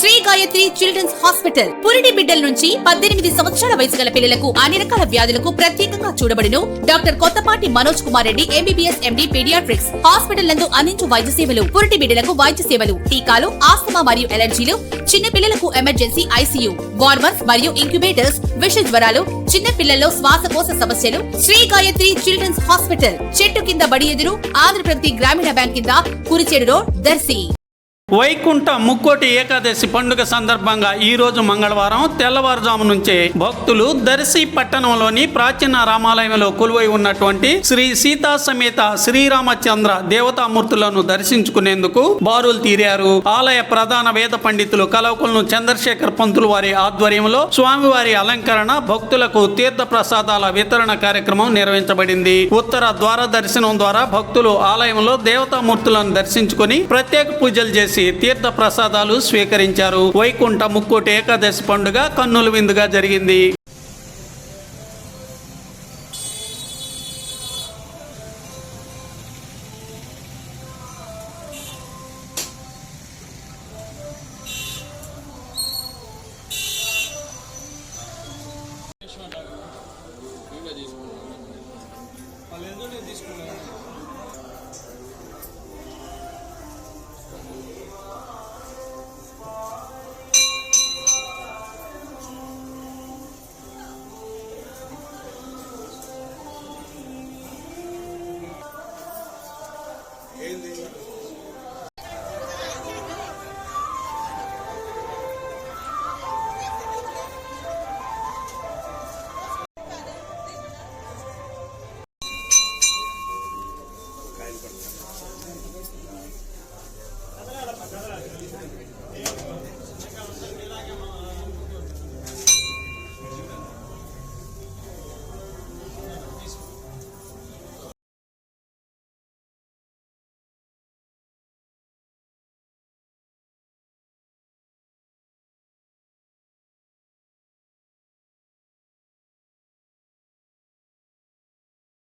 Shri Gayatri children's hospital పురిటి బిడ్డల నుంచి 18 సంవత్సరాల వయసు గల పిల్లలకు అన్ని రకాల వ్యాధులకు ప్రత్యేకంగా చూడబడును doctor Kothapati Manoj Kumar Reddy MBBS MD paediatrics hospital నందు అందించు వైద్య సేవలు పురిటి బిడ్డలకు వైద్య సేవలు టీకాలు ఆస్తమా మరియు ఎలర్జీలు చిన్న పిల్లలకు ఎమర్జెన్సీ ఐసీయూ వార్మర్స్ మరియు ఇంక్యుబేటర్స్ విష జ్వరాలు చిన్న పిల్లల్లో శ్వాసకోశ సమస్యలు శ్రీ గాయత్రి చిల్డ్రన్స్ హాస్పిటల్ చెట్టు కింద బడి ఎదురు ఆంధ్రప్రగతి గ్రామీణ బ్యాంక్ కింద కురిచేడు రోడ్ దర్శి. వైకుంఠ ముక్కోటి ఏకాదశి పండుగ సందర్భంగా ఈ రోజు మంగళవారం తెల్లవారుజాము నుంచే భక్తులు దర్శి పట్టణంలోని ప్రాచీన రామాలయంలో కొలువై ఉన్నటువంటి శ్రీ సీతా సమేత శ్రీరామచంద్ర దేవతామూర్తులను దర్శించుకునేందుకు బారులు తీరారు. ఆలయ ప్రధాన వేద పండితులు కలవకులను చంద్రశేఖర్ పంతులు వారి ఆధ్వర్యంలో స్వామివారి అలంకరణ, భక్తులకు తీర్థ ప్రసాదాల వితరణ కార్యక్రమం నిర్వహించబడింది. ఉత్తర ద్వార దర్శనం ద్వారా భక్తులు ఆలయంలో దేవతామూర్తులను దర్శించుకుని ప్రత్యేక పూజలు చేసి తీర్థ ప్రసాదాలు స్వీకరించారు. వైకుంఠ ముక్కోటి ఏకాదశి పండుగ కన్నుల విందుగా జరిగింది.